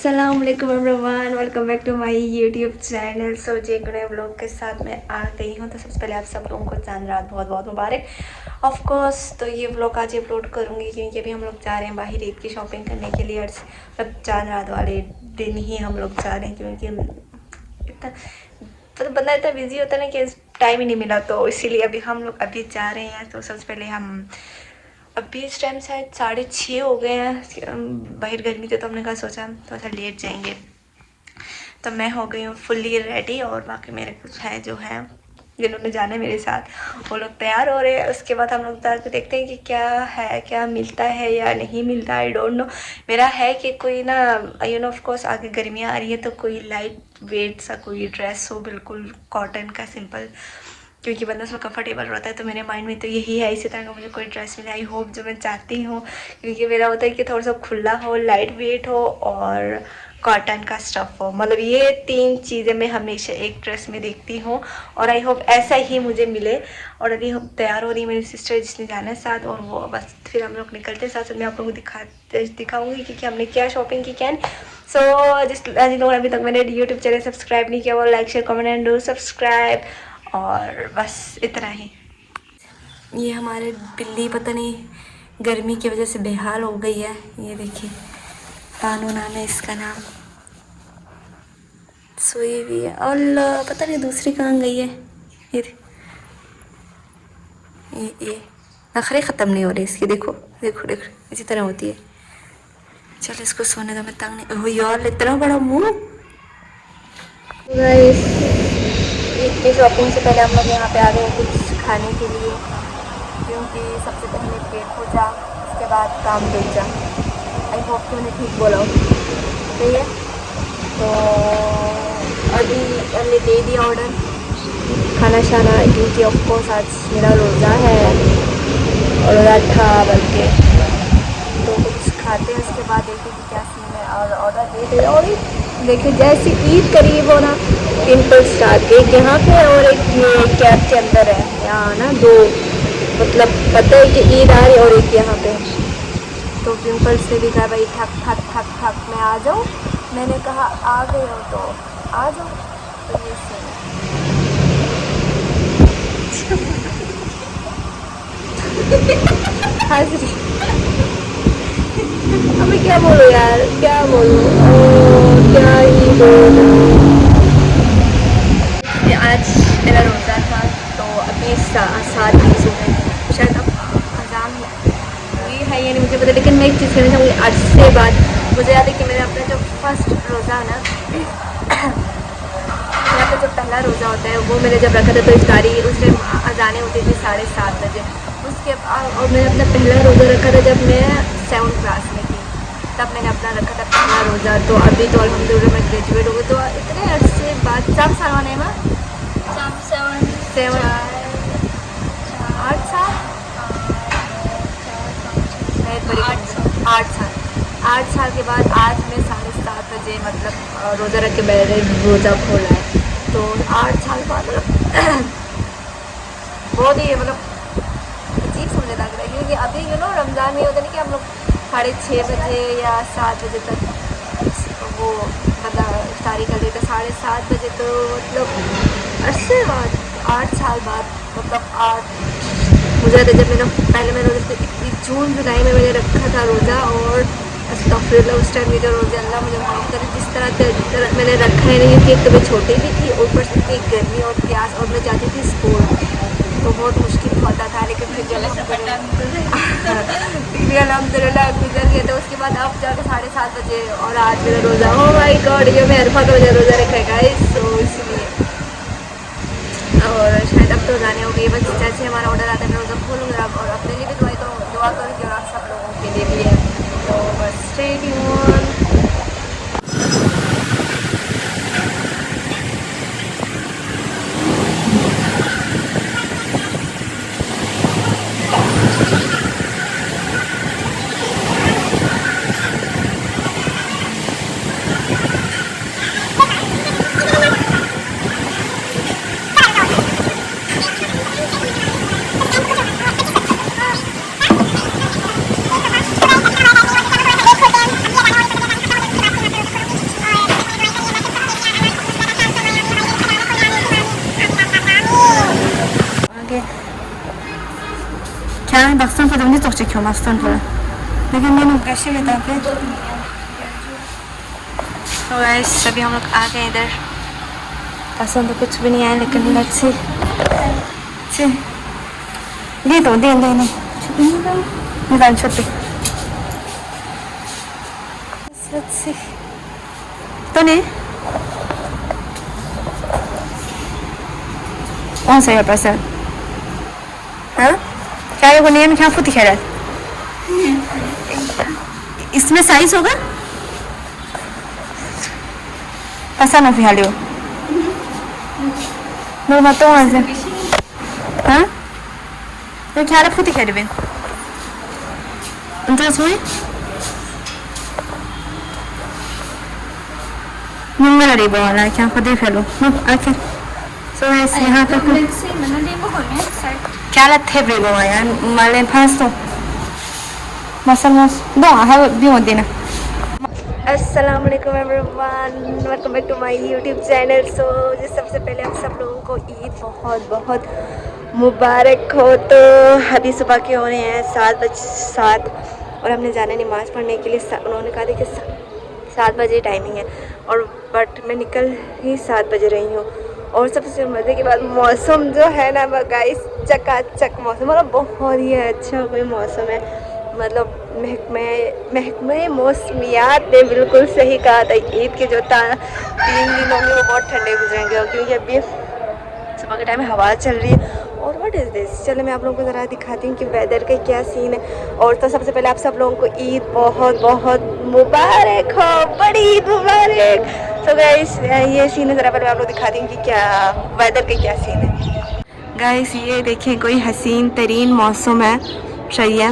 अस्सलामुअलैकुम everyone, welcome back to my YouTube channel. So जे नए व्लॉग के साथ मैं आ गई हूँ। तो सबसे पहले आप सब लोगों को चांद रात बहुत बहुत मुबारक। ऑफ कोर्स तो ये व्लॉग आज अपलोड करूँगी क्योंकि अभी हम लोग जा रहे हैं बाहर ईद की शॉपिंग करने के लिए। और मतलब चांद रात वाले दिन ही हम लोग जा रहे हैं क्योंकि इतना मतलब बंदा इतना बिजी होता है ना कि टाइम ही नहीं मिला, तो इसीलिए अभी हम लोग अभी जा रहे हैं। तो सबसे पहले हम अभी इस टाइम शायद 6:30 हो गए हैं। बाहर गर्मी थी तो हमने कहा सोचा थोड़ा सा लेट जाएंगे। तो मैं हो गई हूँ फुल्ली रेडी और बाकी मेरे कुछ है जो है जिन्होंने जाना है मेरे साथ वो लोग तैयार हो रहे हैं। उसके बाद हम लोग जाकर देखते हैं कि क्या है, क्या मिलता है या नहीं मिलता, आई डोंट नो। मेरा है कि कोई ना ऑफ कोर्स आगे गर्मियाँ आ रही है तो कोई लाइट वेट सा कोई ड्रेस हो, बिल्कुल कॉटन का सिंपल, क्योंकि बंदा उसमें कंफर्टेबल रहता है। तो मेरे माइंड में तो यही है, इसी तरह का मुझे कोई ड्रेस मिले। आई होप जो मैं चाहती हूँ, क्योंकि मेरा होता है कि थोड़ा सा खुला हो, लाइट वेट हो और कॉटन का स्टफ़ हो। मतलब ये 3 चीज़ें मैं हमेशा एक ड्रेस में देखती हूँ और आई होप ऐसा ही मुझे मिले। और अभी हम तैयार हो रही है मेरी सिस्टर जिसने जाना है साथ, और वो बस फिर हम लोग निकलते हैं साथ। मैं आप लोगों को दिखाऊंगी कि हमने क्या शॉपिंग की क्या। सो जिस लोगों ने अभी तक मेरे यूट्यूब चैनल सब्सक्राइब नहीं किया वो like share comment and do subscribe. और बस इतना ही। ये हमारे बिल्ली पता नहीं गर्मी की वजह से बेहाल हो गई है। ये देखिए कानून आना इसका नाम, सोई भी है। अल्लाह पता नहीं दूसरी कहाँ गई है। ये नखरे ख़त्म नहीं हो रहे इसके। देखो देखो देखो इसी तरह होती है। चलो इसको सोने दो, मैं तंग नहीं हो यार, इतना बड़ा मुंह। इतनी शॉपिंग से पहले हम लोग यहाँ पे आ गए कुछ खाने के लिए, क्योंकि सबसे पहले पेट पूजा उसके बाद काम दूजा। आई होप कि मैंने ठीक बोला हो, सही है। तो अभी हमने दे दिया ऑर्डर खाना शाना, क्योंकि ऑफकोर्स आज मेरा रोज़ा है और रोज़ा था बल्कि। तो कुछ खाते हैं उसके बाद देखिए कि क्या सीन है और ऑर्डर दे दे। और देखिए जैसे ईद करीब हो ना, पिंपल स्टार्ट एक यहाँ पे और एक ये कैब के अंदर है। यहाँ ना दो, मतलब पता है कि ईद आ रही है और एक यहाँ पे। तो पिंपल्स ने भी कहा भाई थक थक थक थक मैं आ जाऊँ। मैंने कहा आ गए हो तो आ जाओ। तो ये सीन है। हाजिरी अभी क्या बोलूँ यार, क्या बोलूँ, क्या ही बोलूँ। आज मेरा रोज़ा था तो अभी 7:20 हो गए, शायद अब अजान हुई है या नहीं मुझे पता। लेकिन मैं एक चीज़ कहना चाहूँगी, आज से बाद मुझे याद है कि मैंने अपना जो फर्स्ट रोज़ा है ना, मेरा अपना जो पहला रोज़ा होता है वो मैंने जब रखा था तो इफ्तारी उस टाइम अजानें होती थी 7:30 बजे। उसके बाद और मैंने अपना पहला रोज़ा रखा था जब मैं 7th क्लास में थी, तब मैंने अपना रखा था पहला रोज़ा। तो अभी तो अल्हम्दुलिल्लाह मैं ग्रेजुएट हो गई, तो इतने अर्से बाद 4 साल होने में 7 8 साल मैं बड़ी 8 साल के बाद आज मैं 7:30 बजे मतलब रोज़ा रख के मैंने रोज़ा खोला है। तो 8 साल बाद मतलब बहुत ही मतलब अजीब समझने लग रहा है, क्योंकि अभी रमज़ान में होता नहीं कि हम लोग 6:30 बजे या 7 बजे तक वो मतलब इफ्तारी कर लेते, 7:30 बजे। तो मतलब अरसे बाद 8 साल बाद मतलब 8 मुझे याद है जब मैंने रोज़ा जून जुलाई में मैंने रखा था रोज़ा। और अस्तगफिरुल्लाह उस टाइम के जो रोज़े अल्लाह मुझे माफ़ करे, जिस तरह मैंने रखा है नहीं, कि एक तो मैं छोटी भी थी, ऊपर से इतनी गर्मी और प्यास, और मैं जाती थी स्कूल तो बहुत मुश्किल होता था। लेकिन फिर अल्हम्दुलिल्लाह गुजर गया। तो उसके बाद अब जाकर 7:30 बजे और आज मेरा रोज़ा, ओ माय गॉड, ये मैं अरफा का मुझे रोज़ा रखा है गाइस, तो इसलिए। और शायद अब तो जाने हो गई, बस जैसे हमारा ऑर्डर आता है मैं रोज़ा खोलूँगा। और अपने लिए भी दुआ करूँगी और आप सब लोगों के लिए भी है। तो बस स्टे ट्यून्ड। 나는 막상 그 정도 쪽 지켜 막상 그 लेकिन मैंने कैसे बता पे तो गाइस सभी हम लोग आ गए इधर पसंद तो कुछ भी नहीं आया लेकिन लेट्स सी ये तो दे दे ना निकाल छोटे लेट्स सी तो नहीं कौन सा है पसंद हाँ क्या ये को नियम क्या फुटी खेला इसमें साइज होगा पसंद नहीं हालियो नोर मत तो आज हाँ तो क्या रहा फुटी खेले बिन अंतर सोए नंबर अरे बोला क्या फुटी फेलो आके so guys यहाँ तक क्या लगते हैं ब्रेबो यार माले पास तो मसल मस दो हाँ भी मत देना अस्सलाम वालेकुम everyone welcome back to my YouTube channel so सबसे पहले आप सब लोगों को ईद बहुत बहुत मुबारक हो। तो अभी सुबह के हो रहे हैं 7 और हमने जाना नमाज़ पढ़ने के लिए। उन्होंने कहा था कि 7 बजे टाइमिंग है और बट मैं निकल ही 7 बजे रही हूँ। और सबसे मज़े की बात मौसम जो है ना गाइस चकाचक मौसम मतलब बहुत ही अच्छा कोई मौसम है। मतलब महकमे मौसमियात ने बिल्कुल सही कहा था ईद के जो 3 दिन होंगे वो बहुत ठंडे गुजरेंगे क्योंकि अभी सुबह के टाइम हवा चल रही है। और व्हाट इज़ दिस चलो मैं आप लोगों को ज़रा दिखाती हूँ कि वेदर का क्या सीन है। और तो सबसे पहले आप सब लोगों को ईद बहुत बहुत मुबारक हो, बड़ी ईद मुबारक। तो गाइस ये सीन है ज़रा पहले मैं आप लोग दिखाती हूँ कि क्या वेदर का क्या सीन है। गाइस ये देखें कोई हसीन तरीन मौसम है सही है।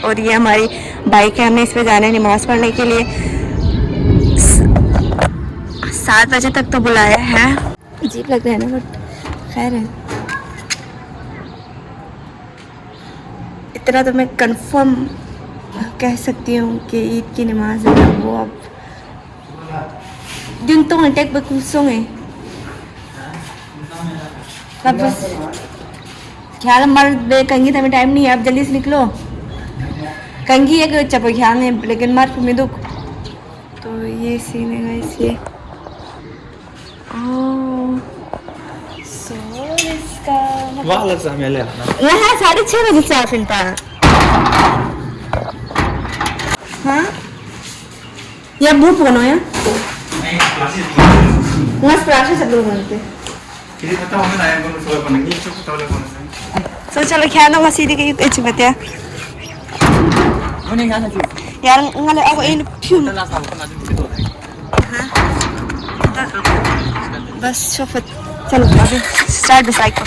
और ये हमारी बाइक है हमने इस पर जाना है नमाज़ पढ़ने के लिए। 7 बजे तक तो बुलाया है अजीब लग रहा है ना बट खैर है। इतना तो मैं कंफर्म कह सकती हूँ कि ईद की नमाज है वो अब दिन तो टेक बकुसोंगे बस ख्याल मर दे कंगी तमें टाइम नहीं है अब जल्दी से निकलो कंगी एक चपो ख्याल है लेकिन मार में दुख। तो ये सीन है गाइस ये इसका यहाँ 6:30 बजे से फिलता हाँ या भूप बनो या मस्त क्लासेस सब लोग बनते तो चलो ख्याल ना मसीदी के कुछ बता यार ngale ako in pum बस शफत चलो अभी स्टार्ट द साइकिल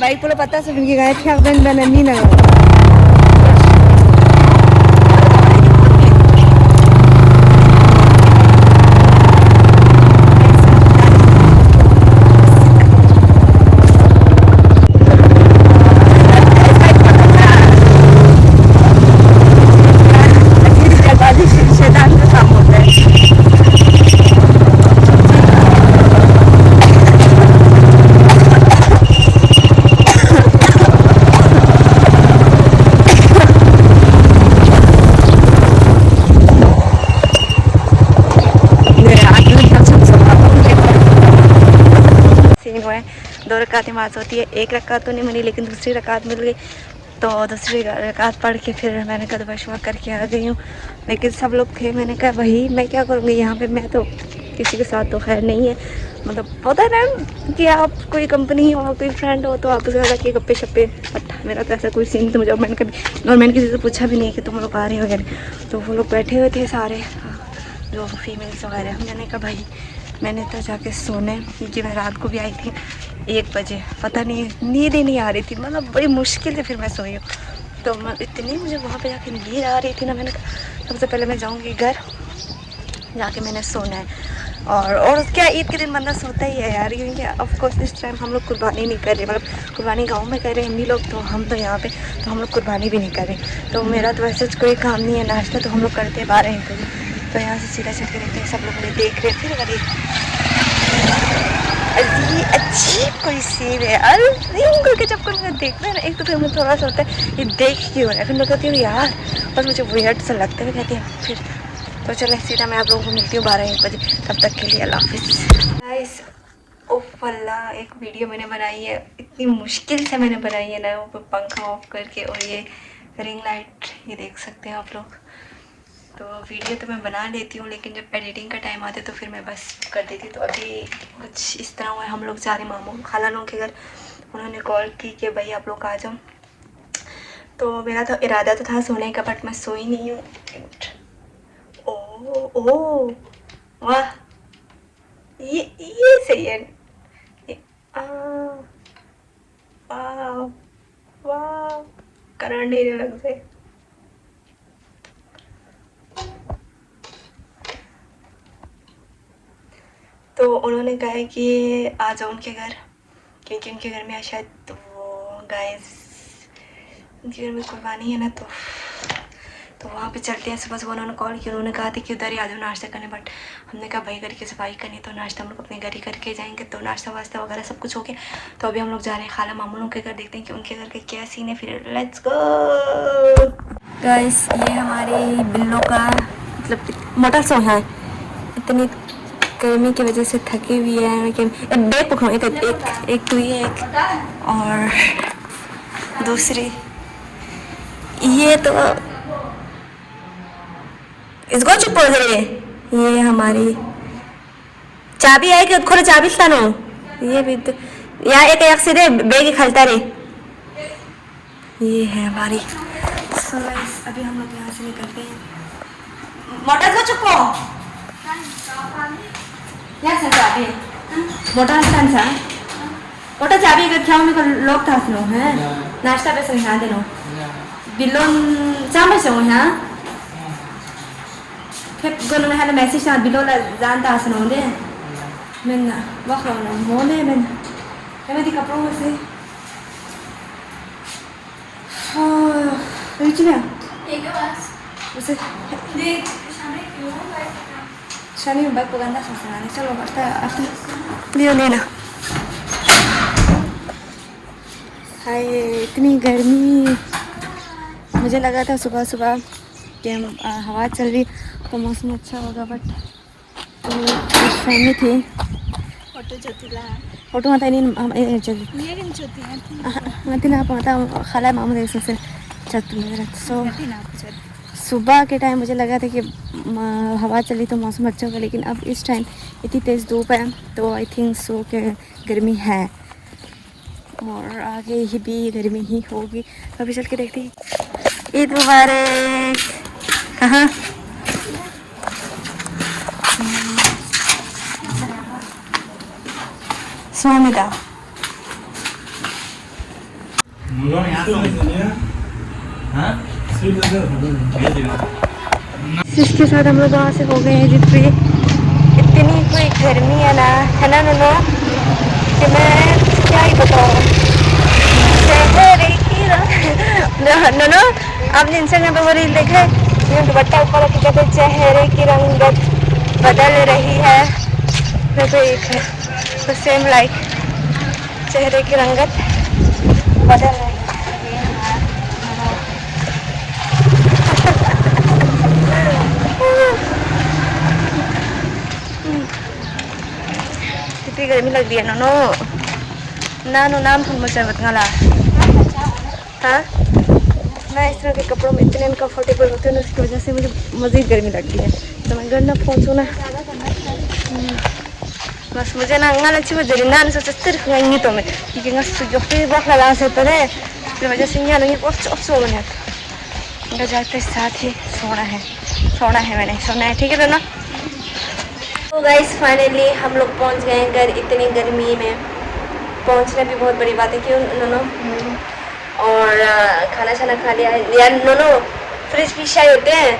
बाइक पुलो पता से फिर गाय क्या बन नहीं ना हुआ है। 2 रकात नमाज होती है, 1 रकात तो नहीं मिली लेकिन दूसरी रकात मिल गई। तो दूसरी रकात पढ़ के फिर मैंने कहा दुआ करके आ गई हूँ। लेकिन सब लोग थे मैंने कहा वही मैं क्या करूँगी यहाँ पे। मैं तो किसी के साथ तो खैर नहीं है मतलब होता है ना कि आप कोई कंपनी हो कोई फ्रेंड हो तो आप उसके साथ कि गप्पे शप्पे पट्टा। मेरा तो ऐसा कोई सीन तो मुझे मैंने कभी और मैंने किसी से पूछा भी नहीं कि तुम लोग आ रहे हो वगैरह। तो वो लोग बैठे हुए थे सारे जो फीमेल्स वगैरह। मैंने कहा भाई मैंने तो जाके सोने क्योंकि मैं रात को भी आई थी 1 बजे पता नहीं नींद ही नहीं आ रही थी मतलब बड़ी मुश्किल से फिर मैं सोई हूँ। तो मैं इतनी मुझे वहाँ पे जाके नींद आ रही थी ना, मैंने कहा सबसे पहले मैं जाऊँगी घर, जाके मैंने सोना है। और क्या ईद के दिन बंदा सोता ही है यार, क्योंकि ऑफ कोर्स इस टाइम हम लोग कुर्बानी नहीं कर रहे, मतलब कुर्बानी गांव में कर रहे हैं अम्मी लोग, तो हम तो यहाँ पे तो हम लोग कुर्बानी भी नहीं कर रहे। तो मेरा तो वैसे कोई काम नहीं है, नाश्ता तो हम लोग करते हैं 12 1 बजे। तो यहाँ से सीधा चल के देखते हैं, सब लोग मुझे देख रहे थे। अरे अजीब कोई सीन है यार, अंकल के जब कोई देखना है ना, एक तो फिर मुझे थोड़ा सा होता है ये देख क्यों रहा है, फिर मैं कहती हूँ यार बस मुझे वियर्ड सा लगता है, कहती है फिर। तो चले सीधा मैं आप लोगों को मिलती हूँ 12 1 बजे, तब तक के लिए अल्लाह हाफिज़ गाइस। ओफ अल्लाह, एक वीडियो मैंने बनाई है, इतनी मुश्किल से मैंने बनाई है ना, वो पंखा ऑफ करके, और ये रिंग लाइट ये देख सकते हैं आप लोग। तो वीडियो तो मैं बना लेती हूँ, लेकिन जब एडिटिंग का टाइम आता है तो फिर मैं बस कर देती। तो अभी कुछ इस तरह हुआ है, हम लोग जा रहे मामू खाला लोगों के घर, उन्होंने कॉल की कि भाई आप लोग आ जाओ। तो मेरा तो इरादा तो था सोने का, बट मैं सोई नहीं हूँ। ओ वाह, ये सही है। वाह वाह, करंट नहीं लग से। तो उन्होंने कहा है कि आ जाओ उनके घर, क्योंकि उनके घर में शायद तो गाइस उनके घर में कुर्बानी है ना, तो वहाँ पे चलते हैं। सुबह सुबह उन्होंने कॉल किया, उन्होंने कहा था कि उधर ही आ जाओ नाश्ता करने, बट हमने कहा भाई घर की सफाई करनी, तो नाश्ता हम लोग अपने घर ही करके जाएंगे। तो नाश्ता वास्ता वगैरह सब कुछ हो गया। तो अभी हम लोग जा रहे हैं खाला मामू के घर, देखते हैं कि उनके घर के क्या सीन है, फिर लेट्स गो गाइस। ये हमारी बिल्लो का मतलब मोटर सो है, इतनी गर्मी की वजह से थकी हुई है, लेकिन बैग पकड़ो, एक तो ये एक, और दूसरी ये तो इसको चुप हो जाइए। ये हमारी चाबी है कि खोलो चाबी स्थानो, ये भी तो यहाँ एक सीधे बैग खलता रहे। ये है हमारी। So guys, अभी हम लोग यहाँ से निकलते हैं। मोटर को चुप हो या सर चाबी मोटर स्थान सा मोटर चाबी का क्या मेरे को लोग था सुनो है नाश्ता पे संग दे नो बिलोन चाम से हो यहाँ फिर गोनो में है मैसेज ना बिलोन जानता सुनो दे मैंने वहाँ ना मोने मैंने मैं दी कपड़ों में से हाँ रिच में एक बार उसे देख शनि में बाइक को गंदा सोचना नहीं। चलो बढ़ता लियो लेना। हाय इतनी गर्मी, मुझे लगा था सुबह सुबह कि हवा चल रही तो मौसम अच्छा होगा, बट फैमिली थी फोटो माता नहीं चलती ना पता खाला मामू देख से चलती। सो सुबह के टाइम मुझे लगा था कि हवा चली तो मौसम अच्छा होगा, लेकिन अब इस टाइम इतनी तेज़ धूप है, तो आई थिंक सो कि गर्मी है और आगे ही भी गर्मी ही होगी। अभी चल के देखते हैं। ईद मुबारक। कहाँ स्वामिता इसके साथ हम लोग वहाँ से हो गए हैं जी फ्री। इतनी कोई गर्मी है ना नो कि मैं क्या ही बताऊँ। नो आपने इंस्टाग्राम पे वो रील देखे, दुपट्टा ऊपर रख के चेहरे की रंगत बदल रही है, तो एक है तो सेम लाइक चेहरे की रंगत बदल रही है। कितनी गर्मी लग रही है नो नाम सुन मुझे बताना। हाँ मैं इस तरह के कपड़ों में इतने अनकम्फर्टेबल होते हैं ना, उसकी वजह से मुझे मज़ीद गर्मी लगती है, तो मैं घर ना पहुँचूँ ना बस मुझे ना अंगा अच्छी वो जरिंदा नहीं सोचते रखेंगी तो मैं क्योंकि ना सुजोफी बहुत लगा से तो है, इस वजह से यहाँ नहीं बहुत चौक सो गए उनका जाते साथ ही सोना है मैंने सोना है। ठीक है ना। तो गाइस फाइनली हम लोग पहुँच गए घर। इतनी गर्मी में पहुँचना भी बहुत बड़ी बात है, क्यों और खाना छाना खा लिया यार। नो फ्रिज भी शाही होते हैं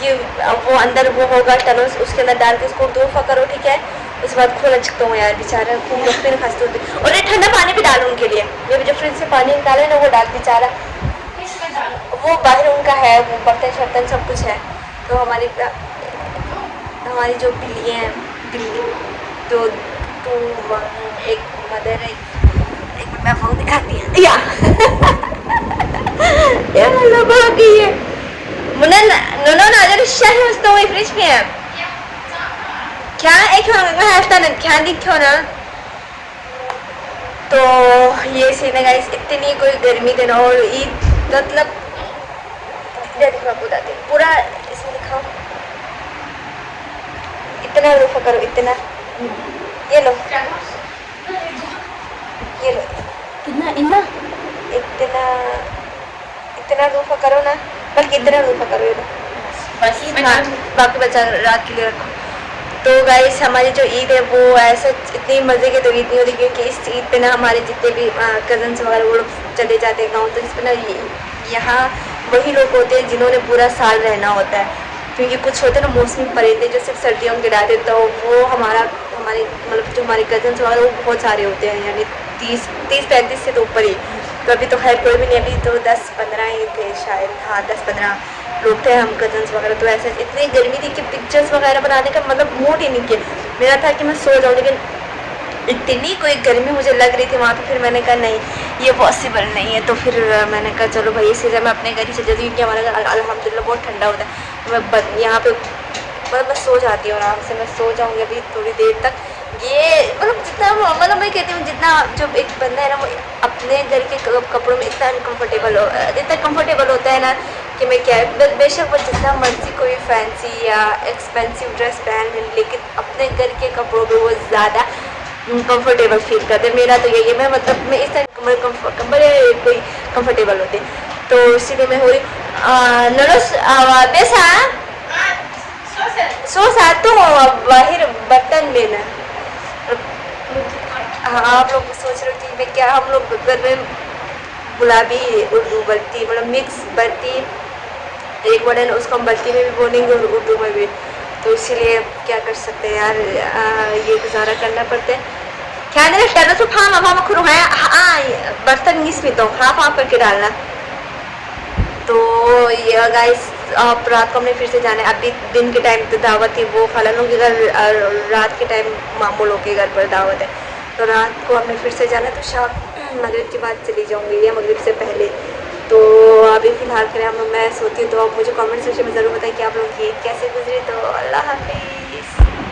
ये, वो अंदर वो होगा टनो, उसके अंदर डाल के उसको दो करो, ठीक है। उसके बाद खोला चुकता हूँ यार, बेचारा खूब रखते हैं खांसते होते। और ये ठंडा पानी भी डालू उनके लिए, मैं जो फ्रिज से पानी निकाले ना वो डाल, बेचारा वो बाहर उनका है, वो बर्तन शर्तन सब कुछ है। तो हमारी जो बिल्ली है, बिल्ली तो टू एक मदर है, एक मिनट मैं फोन दिखाती हूँ या ya Allah bahagia Munan nono na jadi syah story fridge में क्या एक मैं हफ्ता न क्या दिखो ना। तो ये सीन है गाइस, इतनी कोई गर्मी दिन और ईद मतलब बताते पूरा इसमें दिखाओ, इतना रुफा करो इतना, ये लो कितना इतना इतना इतना रूफा करो ना, बल्कि इतना रूफा करो ये लो बस, बाकी बचा रात के लिए रखो। तो गाइस हमारी जो ईद है वो ऐसा इतनी मज़े की तो ईद नहीं होती, क्योंकि इस ईद पे ना हमारे जितने भी कज़न्स वगैरह वो लोग चले जाते हैं गाँव, तो इस पे ना यहाँ वही लोग होते हैं जिन्होंने पूरा साल रहना होता है। क्योंकि कुछ होते हैं ना मौसमी परेते जो सिर्फ सर्दियों में गिराते, तो वो हमारे मतलब जो हमारे कज़न्स वगैरह वो बहुत सारे होते हैं, यानी 30-35 से तो ऊपर ही। तो अभी तो खैर कोई भी नहीं, अभी तो 10-15 ही थे शायद, हाँ 10-15 लोग थे हम कज़न्स वगैरह। तो ऐसे इतनी गर्मी थी कि पिक्चर्स वगैरह बनाने का मतलब मूड ही नहीं किया मेरा, था कि मैं सो जाऊँ, लेकिन इतनी कोई गर्मी मुझे लग रही थी वहाँ पे, फिर मैंने कहा नहीं ये पॉसिबल नहीं है। तो फिर मैंने कहा चलो भाई इस सीज़न में अपने घर ही चल जाती हूँ, क्योंकि हमारा घर अल्हम्दुलिल्लाह बहुत ठंडा होता है। तो मैं यहाँ पे मतलब मैं सो जाती हूँ आराम से, मैं सो जाऊँगी अभी थोड़ी देर तक। ये मतलब जितना मतलब मैं कहती हूँ जितना जो एक बंदा है ना वो अपने घर के कपड़ों में इतना अनकम्फर्टेबल इतना कम्फर्टेबल होता है ना कि मैं क्या बेशक वो जितना मर्जी कोई फैंसी या एक्सपेंसिव ड्रेस पहन ले, लेकिन अपने घर के कपड़ों में वो ज़्यादा कंफर्टेबल फील करते हैं। मेरा तो यही है, मैं मतलब मैं इस तरह कमरे कोई कंफर्टेबल होते, तो इसीलिए मैं हो रही नरस बेसा सो सा तो बाहर बर्तन लेना। हाँ आप लोग सोच रहे हो कि मैं क्या, हम लोग घर में गुलाबी उर्दू बल्टी मतलब मिक्स बल्टी एक वर्ड है ना, उसको हम बल्टी में भी बोलेंगे और उर्दू में भी, तो इसीलिए क्या कर सकते हैं यार, ये गुजारा करना पड़ता है। क्या नहीं टर्न तो फाम खुरू है बर्तन इसमें तो हाफ करके डालना। तो ये गाइस आप रात को हमने फिर से जाना है, अभी दिन के टाइम तो दावत थी, वो खालानों के घर, रात के टाइम मामू लोग के घर पर दावत है। तो रात को हमने फिर से जाना है, तो शाम मगरिब के बाद चली जाऊँगी या मगरिब से पहले। तो अभी फ़िलहाल के लिए मैं सोती हूँ, तो आप मुझे कमेंट सेक्शन में ज़रूर बताएं कि आप लोग की ईद कैसे गुजरी। तो अल्लाह हाफिज़।